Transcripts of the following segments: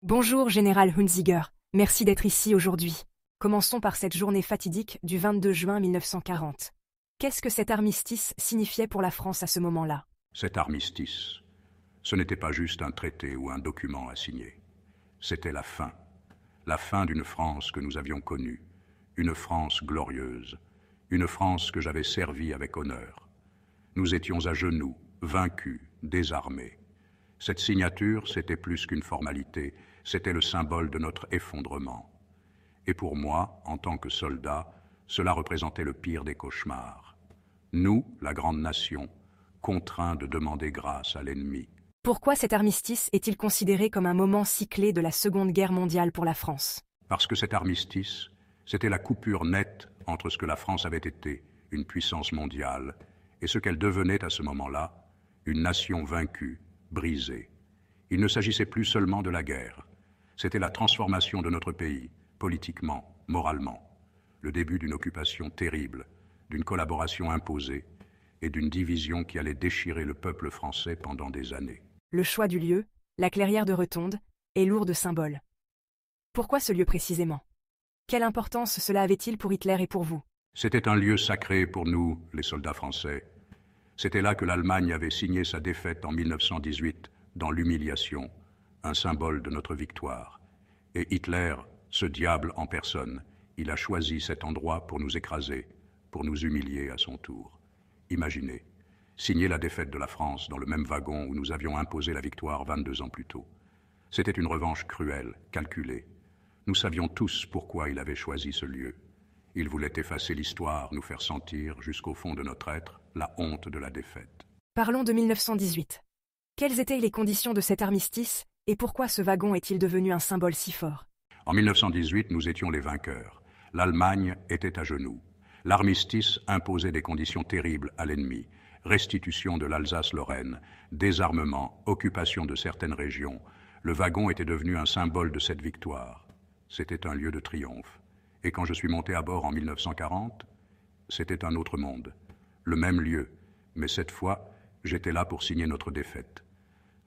Bonjour, Général Hunziger. Merci d'être ici aujourd'hui. Commençons par cette journée fatidique du 22 juin 1940. Qu'est-ce que cet armistice signifiait pour la France à ce moment-là? Cet armistice, ce n'était pas juste un traité ou un document à signer. C'était la fin d'une France que nous avions connue, une France glorieuse, une France que j'avais servie avec honneur. Nous étions à genoux, vaincus, désarmés. Cette signature, c'était plus qu'une formalité, c'était le symbole de notre effondrement. Et pour moi, en tant que soldat, cela représentait le pire des cauchemars. Nous, la grande nation, contraints de demander grâce à l'ennemi. Pourquoi cet armistice est-il considéré comme un moment si clé de la Seconde Guerre mondiale pour la France? Parce que cet armistice, c'était la coupure nette entre ce que la France avait été, une puissance mondiale, et ce qu'elle devenait à ce moment-là, une nation vaincue, brisée. Il ne s'agissait plus seulement de la guerre. C'était la transformation de notre pays, politiquement, moralement. Le début d'une occupation terrible, d'une collaboration imposée et d'une division qui allait déchirer le peuple français pendant des années. Le choix du lieu, la clairière de Rotonde, est lourd de symboles. Pourquoi ce lieu précisément? Quelle importance cela avait-il pour Hitler et pour vous? C'était un lieu sacré pour nous, les soldats français. C'était là que l'Allemagne avait signé sa défaite en 1918, dans l'humiliation, un symbole de notre victoire. Et Hitler, ce diable en personne, il a choisi cet endroit pour nous écraser, pour nous humilier à son tour. Imaginez, signer la défaite de la France dans le même wagon où nous avions imposé la victoire 22 ans plus tôt. C'était une revanche cruelle, calculée. Nous savions tous pourquoi il avait choisi ce lieu. Il voulait effacer l'histoire, nous faire sentir, jusqu'au fond de notre être, la honte de la défaite. Parlons de 1918. Quelles étaient les conditions de cet armistice et pourquoi ce wagon est-il devenu un symbole si fort? En 1918, nous étions les vainqueurs. L'Allemagne était à genoux. L'armistice imposait des conditions terribles à l'ennemi. Restitution de l'Alsace-Lorraine, désarmement, occupation de certaines régions. Le wagon était devenu un symbole de cette victoire. C'était un lieu de triomphe. Et quand je suis monté à bord en 1940, c'était un autre monde. Le même lieu, mais cette fois, j'étais là pour signer notre défaite.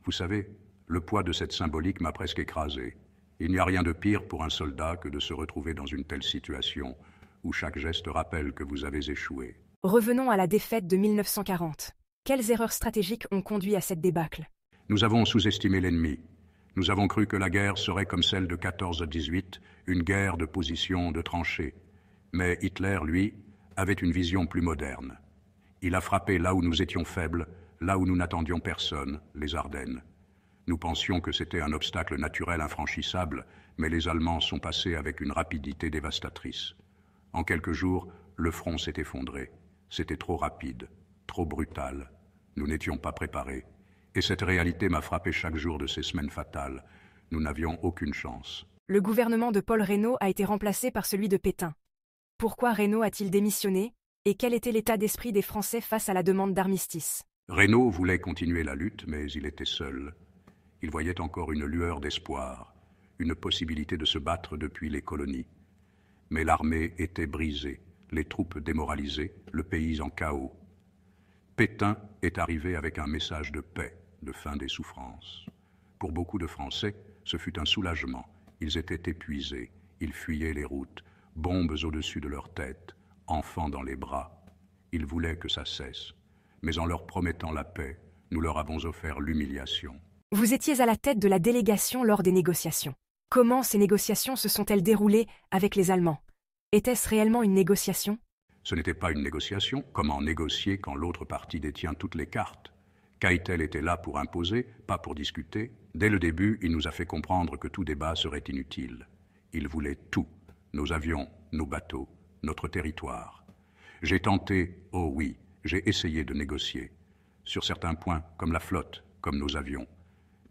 Vous savez, le poids de cette symbolique m'a presque écrasé. Il n'y a rien de pire pour un soldat que de se retrouver dans une telle situation où chaque geste rappelle que vous avez échoué. Revenons à la défaite de 1940. Quelles erreurs stratégiques ont conduit à cette débâcle? Nous avons sous-estimé l'ennemi. Nous avons cru que la guerre serait comme celle de 14-18, une guerre de position, de tranchées. Mais Hitler, lui, avait une vision plus moderne. Il a frappé là où nous étions faibles, là où nous n'attendions personne, les Ardennes. Nous pensions que c'était un obstacle naturel infranchissable, mais les Allemands sont passés avec une rapidité dévastatrice. En quelques jours, le front s'est effondré. C'était trop rapide, trop brutal. Nous n'étions pas préparés. Et cette réalité m'a frappé chaque jour de ces semaines fatales. Nous n'avions aucune chance. Le gouvernement de Paul Reynaud a été remplacé par celui de Pétain. Pourquoi Reynaud a-t-il démissionné? Et quel était l'état d'esprit des Français face à la demande d'armistice? Reynaud voulait continuer la lutte, mais il était seul. Il voyait encore une lueur d'espoir, une possibilité de se battre depuis les colonies. Mais l'armée était brisée, les troupes démoralisées, le pays en chaos. Pétain est arrivé avec un message de paix, de fin des souffrances. Pour beaucoup de Français, ce fut un soulagement. Ils étaient épuisés, ils fuyaient les routes, bombes au-dessus de leur tête, enfants dans les bras. Ils voulaient que ça cesse. Mais en leur promettant la paix, nous leur avons offert l'humiliation. Vous étiez à la tête de la délégation lors des négociations. Comment ces négociations se sont-elles déroulées avec les Allemands? Était-ce réellement une négociation? Ce n'était pas une négociation. Comment négocier quand l'autre partie détient toutes les cartes? Keitel était là pour imposer, pas pour discuter. Dès le début, il nous a fait comprendre que tout débat serait inutile. Il voulait tout. Nos avions, nos bateaux, notre territoire. J'ai tenté, oh oui, j'ai essayé de négocier. Sur certains points, comme la flotte, comme nos avions.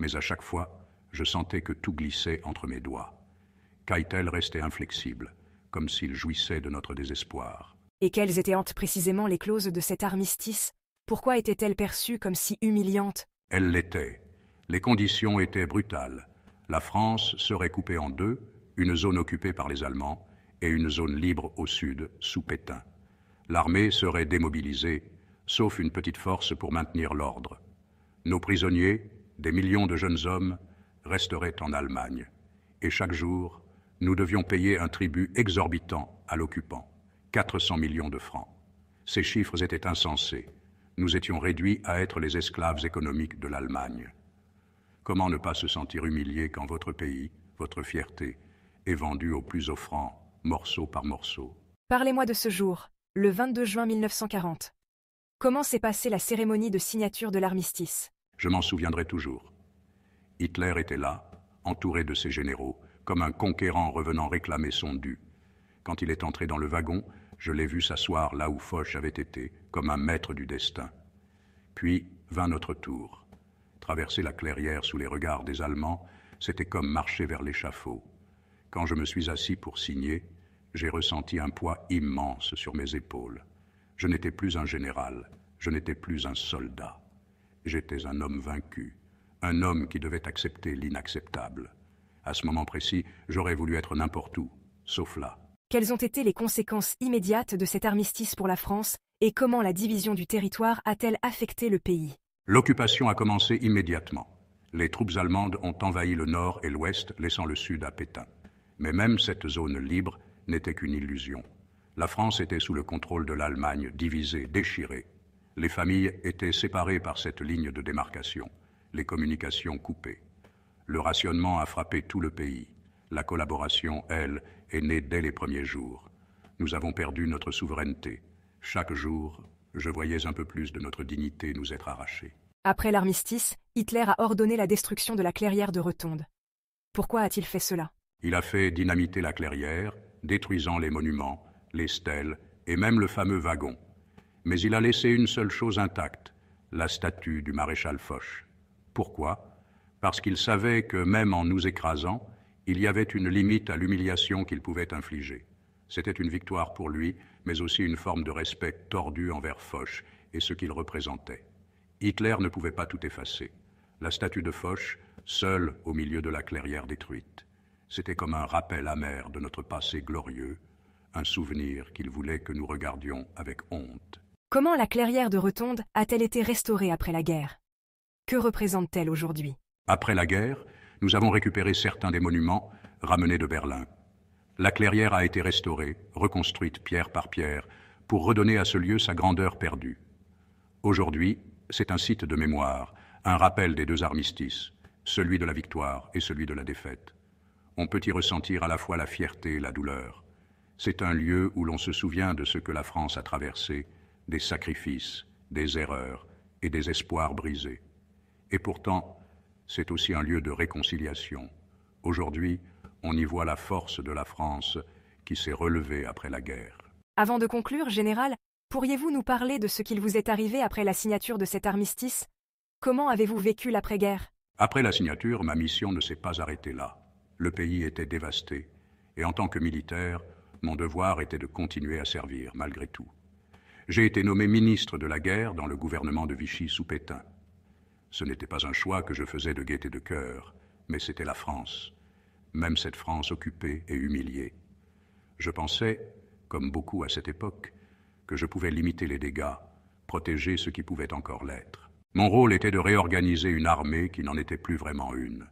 Mais à chaque fois, je sentais que tout glissait entre mes doigts. Keitel restait inflexible, comme s'il jouissait de notre désespoir. Et quelles étaient précisément les clauses de cet armistice? Pourquoi étaient-elles perçues comme si humiliantes? Elles l'étaient. Les conditions étaient brutales. La France serait coupée en deux, une zone occupée par les Allemands et une zone libre au sud, sous Pétain. L'armée serait démobilisée, sauf une petite force pour maintenir l'ordre. Nos prisonniers, des millions de jeunes hommes, resteraient en Allemagne. Et chaque jour, nous devions payer un tribut exorbitant à l'occupant, 400 millions de francs. Ces chiffres étaient insensés. Nous étions réduits à être les esclaves économiques de l'Allemagne. Comment ne pas se sentir humilié quand votre pays, votre fierté, est vendue au plus offrant, morceau par morceau? Parlez-moi de ce jour, le 22 juin 1940. Comment s'est passée la cérémonie de signature de l'armistice? Je m'en souviendrai toujours. Hitler était là, entouré de ses généraux, comme un conquérant revenant réclamer son dû. Quand il est entré dans le wagon, je l'ai vu s'asseoir là où Foch avait été, comme un maître du destin. Puis vint notre tour. Traverser la clairière sous les regards des Allemands, c'était comme marcher vers l'échafaud. Quand je me suis assis pour signer, j'ai ressenti un poids immense sur mes épaules. Je n'étais plus un général, je n'étais plus un soldat. J'étais un homme vaincu, un homme qui devait accepter l'inacceptable. À ce moment précis, j'aurais voulu être n'importe où, sauf là. Quelles ont été les conséquences immédiates de cet armistice pour la France et comment la division du territoire a-t-elle affecté le pays? L'occupation a commencé immédiatement. Les troupes allemandes ont envahi le nord et l'ouest, laissant le sud à Pétain. Mais même cette zone libre n'était qu'une illusion. La France était sous le contrôle de l'Allemagne, divisée, déchirée. Les familles étaient séparées par cette ligne de démarcation, les communications coupées. Le rationnement a frappé tout le pays. La collaboration, elle, est née dès les premiers jours. Nous avons perdu notre souveraineté. Chaque jour, je voyais un peu plus de notre dignité nous être arrachée. Après l'armistice, Hitler a ordonné la destruction de la clairière de Rotonde. Pourquoi a-t-il fait cela? Il a fait dynamiter la clairière, détruisant les monuments, les stèles et même le fameux wagon. Mais il a laissé une seule chose intacte, la statue du maréchal Foch. Pourquoi? Parce qu'il savait que même en nous écrasant, il y avait une limite à l'humiliation qu'il pouvait infliger. C'était une victoire pour lui, mais aussi une forme de respect tordu envers Foch et ce qu'il représentait. Hitler ne pouvait pas tout effacer. La statue de Foch, seule au milieu de la clairière détruite. C'était comme un rappel amer de notre passé glorieux, un souvenir qu'il voulait que nous regardions avec honte. Comment la clairière de Rotonde a-t-elle été restaurée après la guerre? Que représente-t-elle aujourd'hui? Après la guerre, nous avons récupéré certains des monuments ramenés de Berlin. La clairière a été restaurée, reconstruite pierre par pierre, pour redonner à ce lieu sa grandeur perdue. Aujourd'hui, c'est un site de mémoire, un rappel des deux armistices, celui de la victoire et celui de la défaite. On peut y ressentir à la fois la fierté et la douleur. C'est un lieu où l'on se souvient de ce que la France a traversé, des sacrifices, des erreurs et des espoirs brisés. Et pourtant, c'est aussi un lieu de réconciliation. Aujourd'hui, on y voit la force de la France qui s'est relevée après la guerre. Avant de conclure, Général, pourriez-vous nous parler de ce qu'il vous est arrivé après la signature de cet armistice? Comment avez-vous vécu l'après-guerre? Après la signature, ma mission ne s'est pas arrêtée là. Le pays était dévasté, et en tant que militaire, mon devoir était de continuer à servir, malgré tout. J'ai été nommé ministre de la guerre dans le gouvernement de Vichy sous Pétain. Ce n'était pas un choix que je faisais de gaieté de cœur, mais c'était la France, même cette France occupée et humiliée. Je pensais, comme beaucoup à cette époque, que je pouvais limiter les dégâts, protéger ce qui pouvait encore l'être. Mon rôle était de réorganiser une armée qui n'en était plus vraiment une.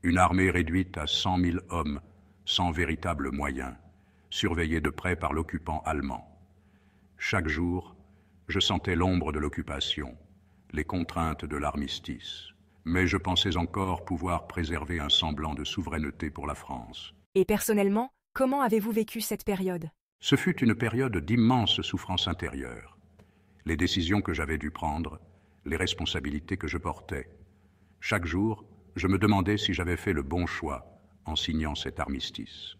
Une armée réduite à 100 000 hommes, sans véritables moyens, surveillée de près par l'occupant allemand. Chaque jour, je sentais l'ombre de l'occupation, les contraintes de l'armistice. Mais je pensais encore pouvoir préserver un semblant de souveraineté pour la France. Et personnellement, comment avez-vous vécu cette période? Ce fut une période d'immense souffrance intérieure. Les décisions que j'avais dû prendre, les responsabilités que je portais. Chaque jour, je me demandais si j'avais fait le bon choix en signant cet armistice.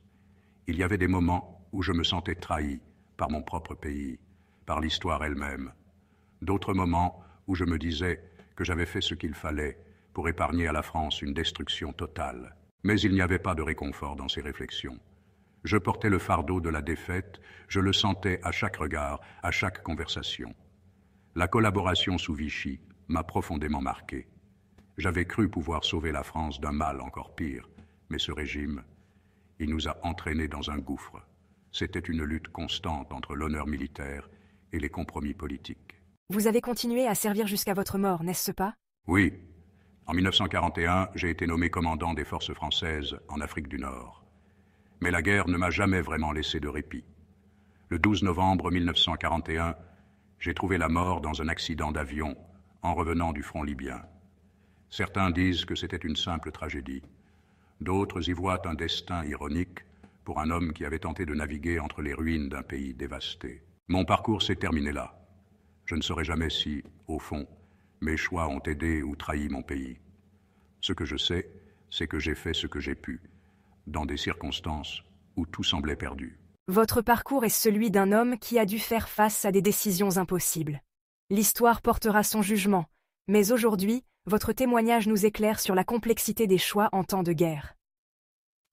Il y avait des moments où je me sentais trahi par mon propre pays, par l'histoire elle-même. D'autres moments où je me disais que j'avais fait ce qu'il fallait pour épargner à la France une destruction totale. Mais il n'y avait pas de réconfort dans ces réflexions. Je portais le fardeau de la défaite, je le sentais à chaque regard, à chaque conversation. La collaboration sous Vichy m'a profondément marqué. J'avais cru pouvoir sauver la France d'un mal encore pire, mais ce régime, il nous a entraînés dans un gouffre. C'était une lutte constante entre l'honneur militaire et les compromis politiques. Vous avez continué à servir jusqu'à votre mort, n'est-ce pas? Oui, En 1941, j'ai été nommé commandant des forces françaises en Afrique du Nord. Mais la guerre ne m'a jamais vraiment laissé de répit. Le 12 novembre 1941, j'ai trouvé la mort dans un accident d'avion en revenant du front libyen. Certains disent que c'était une simple tragédie. D'autres y voient un destin ironique pour un homme qui avait tenté de naviguer entre les ruines d'un pays dévasté. Mon parcours s'est terminé là. Je ne saurai jamais si, au fond, mes choix ont aidé ou trahi mon pays. Ce que je sais, c'est que j'ai fait ce que j'ai pu, dans des circonstances où tout semblait perdu. Votre parcours est celui d'un homme qui a dû faire face à des décisions impossibles. L'histoire portera son jugement, mais aujourd'hui, votre témoignage nous éclaire sur la complexité des choix en temps de guerre.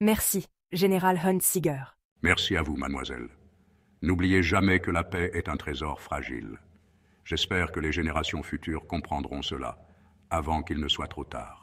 Merci, Général Hunsiger. Merci à vous, mademoiselle. N'oubliez jamais que la paix est un trésor fragile. J'espère que les générations futures comprendront cela, avant qu'il ne soit trop tard.